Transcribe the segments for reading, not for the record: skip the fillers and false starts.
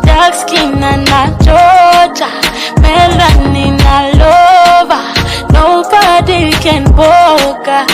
dark skin and a Georgia, melanin all over. Nobody can boga.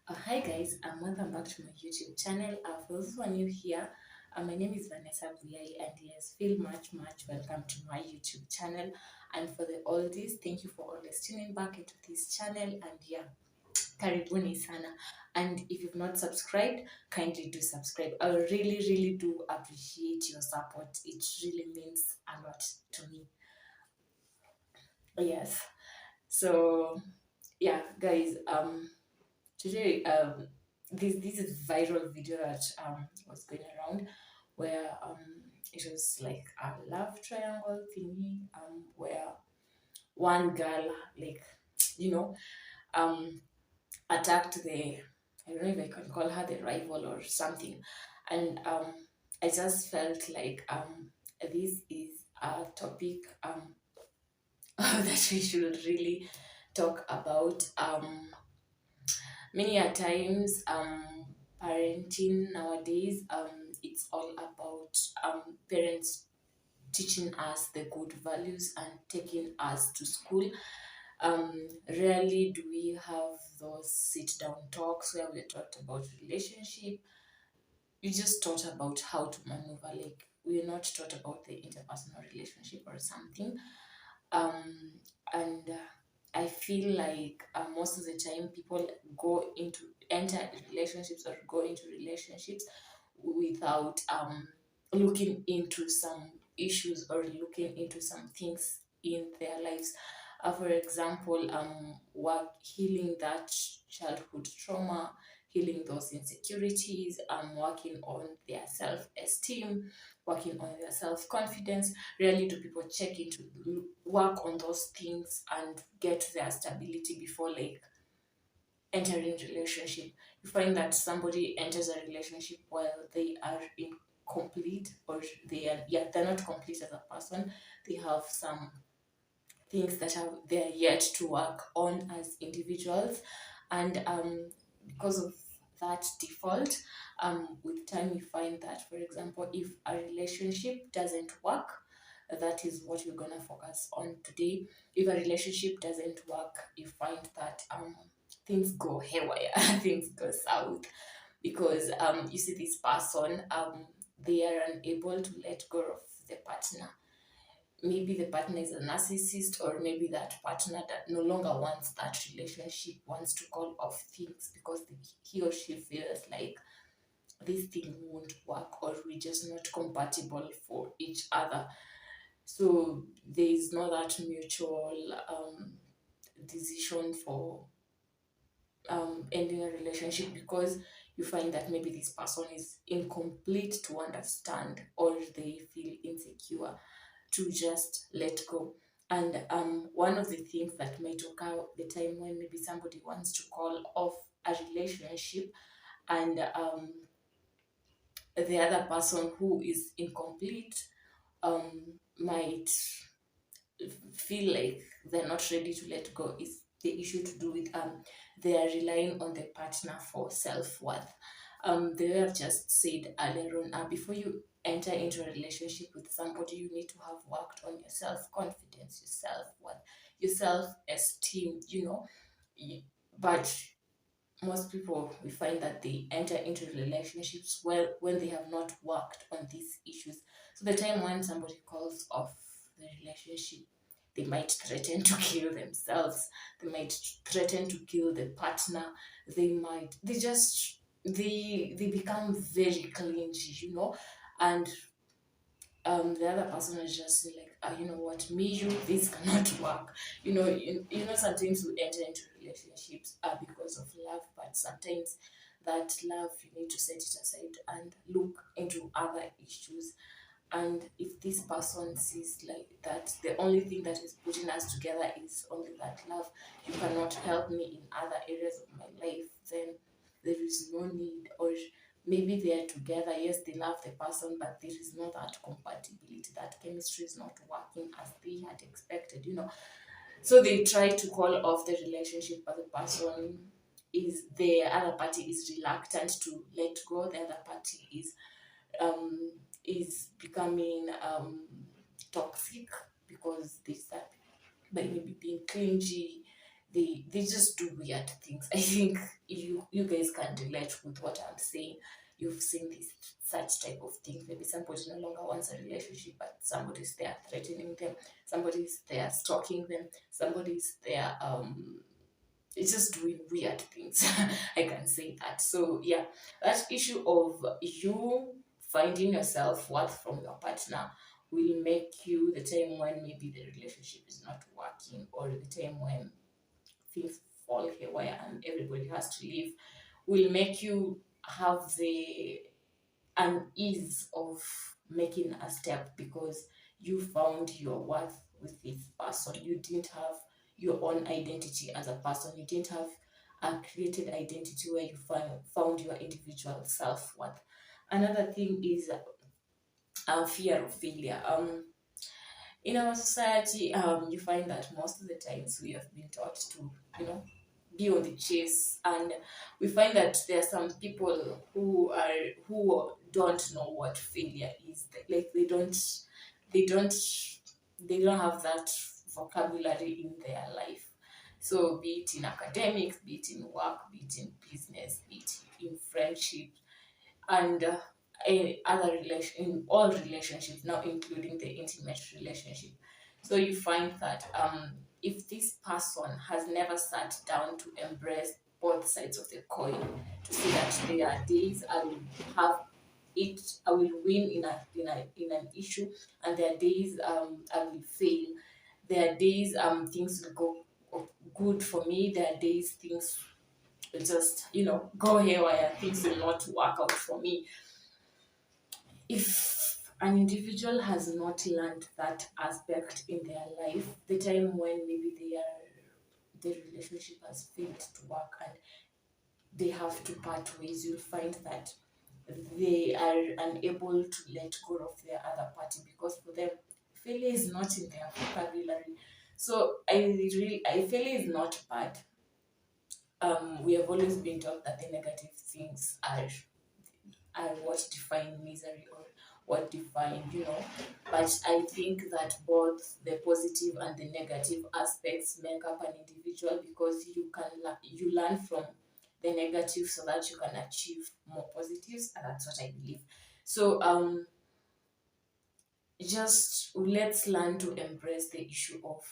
Hi guys, welcome back to my YouTube channel. For those who are new here, my name is Vanessa Buyayi, and yes, feel much welcome to my YouTube channel. And for the oldies, thank you for always tuning back into this channel. And yeah, karibuni sana. And if you've not subscribed, kindly do subscribe. I really do appreciate your support. It really means a lot to me. Yes. So yeah, guys, today this is viral video that was going around, where it was like a love triangle thingy, where one girl, like, you know, attacked the, I don't know if I can call her the rival or something. And I just felt like this is a topic that we should really talk about. Many a times, parenting nowadays, it's all about parents teaching us the good values and taking us to school. Rarely do we have those sit down talks where we're taught about relationship. You just taught about how to maneuver, like we're not taught about the interpersonal relationship or something. And I feel like most of the time people enter relationships or go into relationships without looking into some issues or looking into some things in their lives. For example, work healing that childhood trauma, healing those insecurities, working on their self-esteem, working on their self-confidence. Rarely do people check into work on those things and get their stability before like entering relationship. You find that somebody enters a relationship while they are incomplete, or they're not complete as a person. They have some things that they're yet to work on as individuals. And because of that default, with time you find that, for example, if a relationship doesn't work, that is what we're gonna focus on today. If a relationship doesn't work, you find that things go haywire, things go south, because you see this person, they are unable to let go of the partner. Maybe the partner is a narcissist, or maybe that partner that no longer wants that relationship, wants to call off things because he or she feels like this thing won't work, or we're just not compatible for each other. So there is not that mutual decision for ending a relationship, because you find that maybe this person is incomplete to understand, or they feel insecure to just let go. And one of the things that might occur the time when maybe somebody wants to call off a relationship, and the other person who is incomplete might feel like they're not ready to let go, is the issue to do with they are relying on the partner for self-worth. They have just said earlier on, before you enter into a relationship with somebody, you need to have worked on your self-confidence, your self-worth, your self-esteem, But most people, we find that they enter into relationships when they have not worked on these issues. So the time when somebody calls off the relationship, they might threaten to kill themselves, they might threaten to kill the partner, they become very clingy. And the other person is just like, you know what, this cannot work. Sometimes we enter into relationships because of love, but sometimes that love, you need to set it aside and look into other issues. And if this person sees like that the only thing that is putting us together is only that love, you cannot help me in other areas of my life, then there is no need, or maybe they are together, yes, they love the person, but there is not that compatibility, that chemistry is not working as they had expected, so they try to call off the relationship, but the person the other party is reluctant to let go. The other party um is becoming toxic, because they start by maybe being clingy. They just do weird things. I think you guys can relate with what I'm saying. You've seen this such type of things. Maybe somebody no longer wants a relationship, but somebody's there threatening them, somebody's there stalking them, somebody's there it's just doing weird things. I can say that. So yeah, that issue of you finding your self-worth from your partner will make you, the time when maybe the relationship is not working, or the time when things fall haywire and everybody has to leave, will make you have the unease of making a step, because you found your worth with this person. You didn't have your own identity as a person. You didn't have a created identity where you found your individual self-worth. Another thing is fear of failure. In our society, you find that most of the times we have been taught to, you know, be on the chase, and we find that there are some people who don't know what failure is. Like they don't, they don't have that vocabulary in their life. So be it in academics, be it in work, be it in business, be it in friendship, and in all relationships, now including the intimate relationship. So you find that if this person has never sat down to embrace both sides of the coin, to see that there are days have I will win in an issue, and there are days I will fail. There are days things will go good for me. There are days things will just go haywire. Things will not work out for me. If an individual has not learned that aspect in their life, the time when maybe the relationship has failed to work and they have to part ways, you'll find that they are unable to let go of their other party, because for them failure is not in their vocabulary. So I failure is not bad. We have always been taught that the negative things are what define misery, or what define, but I think that both the positive and the negative aspects make up an individual, because you learn from the negative so that you can achieve more positives, and that's what I believe. So just let's learn to embrace the issue of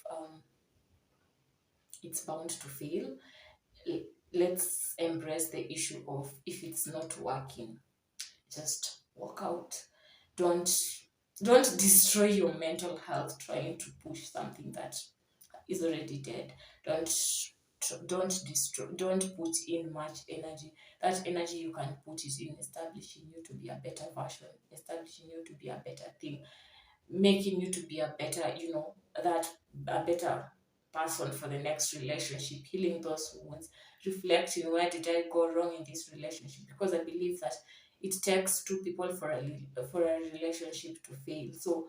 it's bound to fail. Let's embrace the issue of, if it's not working, just walk out. Don't don't destroy your mental health trying to push something that is already dead. Don't put in much energy. That energy, you can put it in establishing you to be a better version, establishing you to be a better thing, making you to be a better, that a better person for the next relationship, healing those wounds, reflecting, where did I go wrong in this relationship? Because I believe that it takes two people for a relationship to fail. So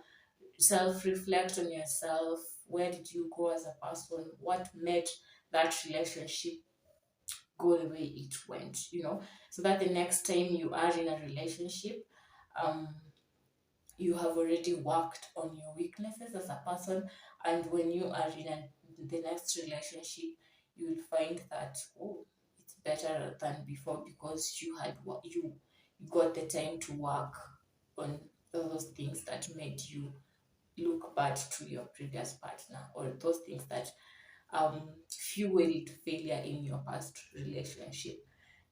self-reflect on yourself. Where did you go as a person? What made that relationship go the way it went? So that the next time you are in a relationship, um you have already worked on your weaknesses as a person, and when you are in the next relationship, you will find that, oh, it's better than before, because you got the time to work on those things that made you look bad to your previous partner, or those things that fueled failure in your past relationship.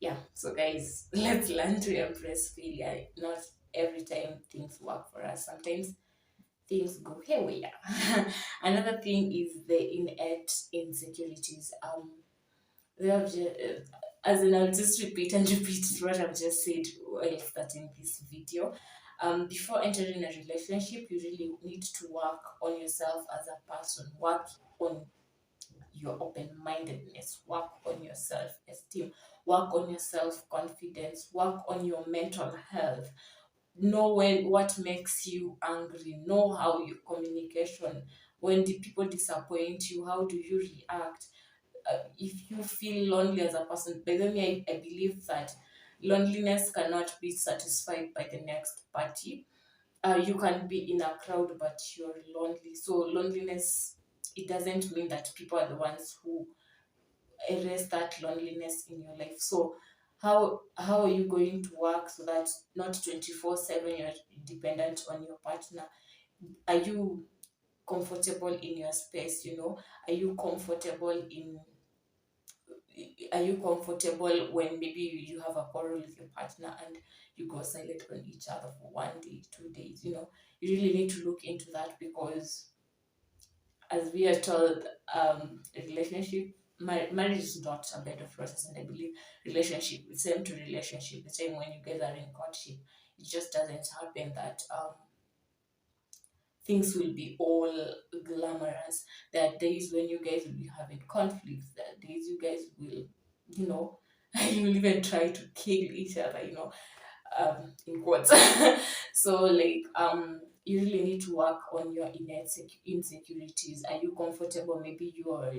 Yeah, so guys, let's learn to embrace failure. Not every time things work for us. Sometimes things go haywire. Another thing is the innate insecurities. They have as in, I'll just repeat and repeat what I've just said while starting this video. Before entering a relationship, you really need to work on yourself as a person. Work on your open-mindedness, work on your self-esteem, work on your self-confidence, work on your mental health. Know what makes you angry, know how your communication, when the people disappoint you, how do you react? If you feel lonely as a person, by the way, I believe that loneliness cannot be satisfied by the next party. You can be in a crowd but you're lonely. So loneliness, it doesn't mean that people are the ones who erase that loneliness in your life. So how are you going to work so that not 24/7 you're dependent on your partner? Are you comfortable in your space? Are you comfortable in are you comfortable when maybe you have a quarrel with your partner and you go silent on each other for 1 day, 2 days? You really need to look into that, because as we are told, a relationship, marriage is not a bed of roses, and I believe relationship, the same to relationship, the same when you guys are in courtship, it just doesn't happen that things will be all glamorous. There are days when you guys will be having conflicts. There are days you guys will, you will even try to kill each other, in quotes. So you really need to work on your innate insecurities. Are you comfortable? Maybe you are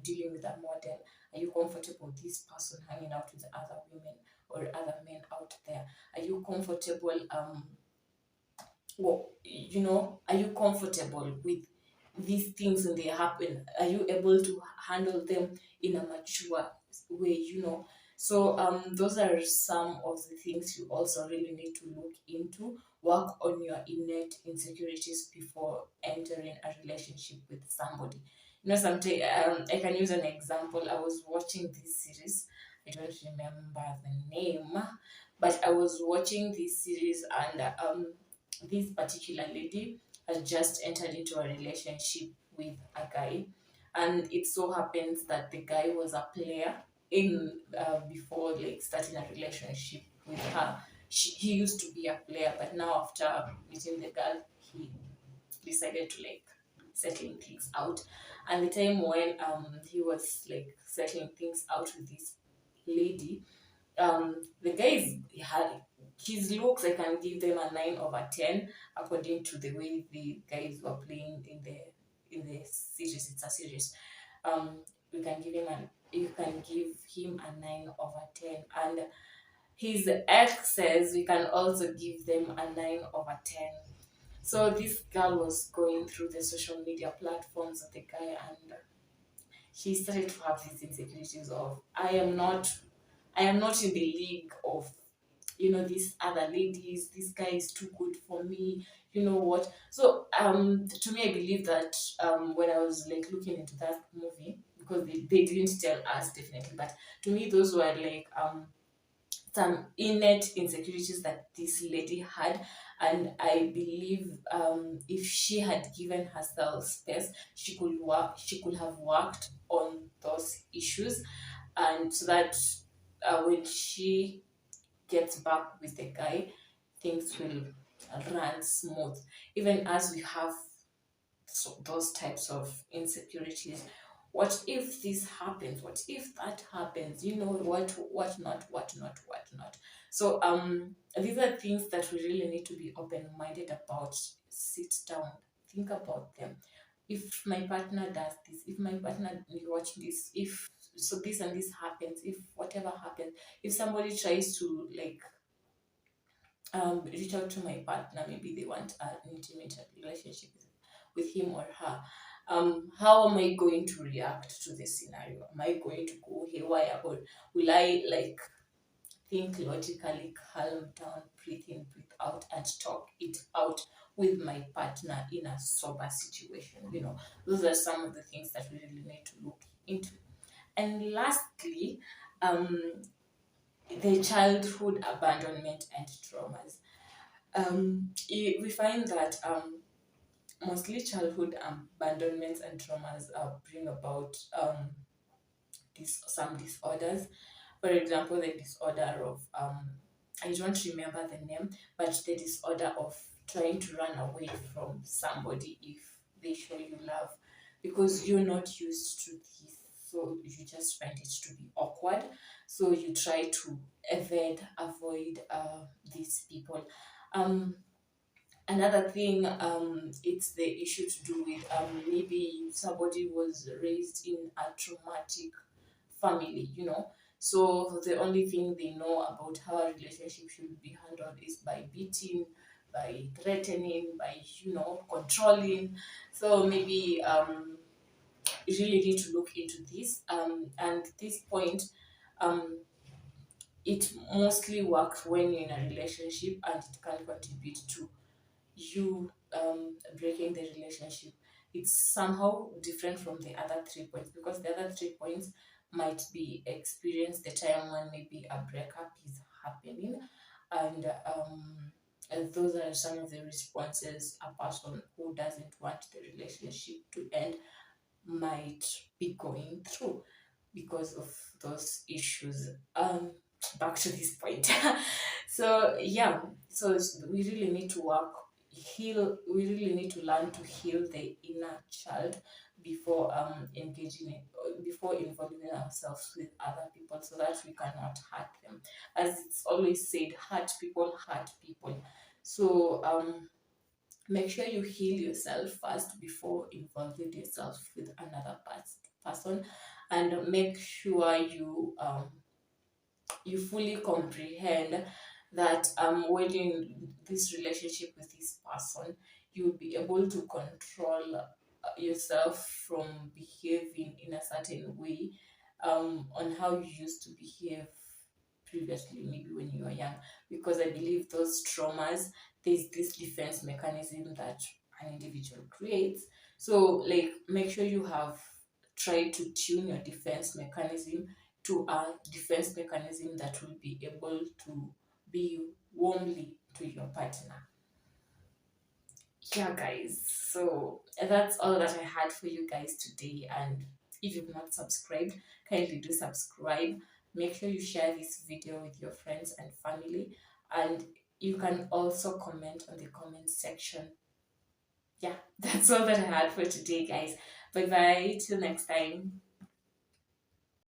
dealing with a model. Are you comfortable with this person hanging out with other women or other men out there? Are you comfortable are you comfortable with these things when they happen? Are you able to handle them in a mature way? So those are some of the things you also really need to look into. Work on your innate insecurities before entering a relationship with somebody. Sometimes I can use an example. I was watching this series. I don't remember the name, but I was watching this series, and this particular lady has just entered into a relationship with a guy, and it so happens that the guy was a player in before starting a relationship with her. He used to be a player, but now after meeting the girl, he decided to settling things out. And the time when he was settling things out with this lady, the guy his looks, I can give them a 9/10 according to the way the guys were playing in the series. It's a series. We can give him you can give him a 9/10, and his exes, we can also give them a 9/10. So this girl was going through the social media platforms of the guy, and she started to have these insecurities of, I am not in the league of these other ladies. This guy is too good for me. You know what? So to me, I believe that when I was looking into that movie, because they didn't tell us definitely, but to me those were some innate insecurities that this lady had. And I believe if she had given herself space, she could have worked on those issues, and so that when she gets back with the guy, things will run smooth. Even as we have those types of insecurities, what if this happens? What if that happens? What not. So these are things that we really need to be open-minded about. Sit down, think about them. If my partner does this, if my partner watch this, if so this and this happens, if whatever happens, if somebody tries to reach out to my partner, maybe they want an intimate relationship with him or her, how am I going to react to this scenario? Am I going to go haywire, or will I think logically, calm down, breathe in, breathe out, and talk it out with my partner in a sober situation? Those are some of the things that we really need to look into. And lastly, the childhood abandonment and traumas. We find that mostly childhood abandonments and traumas bring about some disorders. For example, the disorder of I don't remember the name, but the disorder of trying to run away from somebody if they show you love, because you're not used to this so you just find it to be awkward. So you try to avoid these people. Another thing, it's the issue to do with maybe somebody was raised in a traumatic family, so the only thing they know about how a relationship should be handled is by beating, by threatening, by controlling. So maybe you really need to look into this. And this point, um it mostly works when you're in a relationship, and it can contribute to you breaking the relationship. It's somehow different from the other 3 points, because the other 3 points might be experienced the time when maybe a breakup is happening, and those are some of the responses a person who doesn't want the relationship to end might be going through because of those issues. Back to this point. So yeah, so we really need to we really need to learn to heal the inner child before before involving ourselves with other people, so that we cannot hurt them. As it's always said, hurt people. So make sure you heal yourself first before involving yourself with another person, and make sure you fully comprehend that when you're in this relationship with this person, you'll be able to control yourself from behaving in a certain way, on how you used to behave previously, maybe when you were young. Because I believe those traumas, there's this defense mechanism that an individual creates. So, like, make sure you have tried to tune your defense mechanism to a defense mechanism that will be able to be warmly to your partner. Yeah, guys. So that's all that I had for you guys today. And if you've not subscribed, kindly do subscribe. Make sure you share this video with your friends and family. And you can also comment on the comment section. Yeah, that's all that I had for today, guys. Bye bye. Till next time.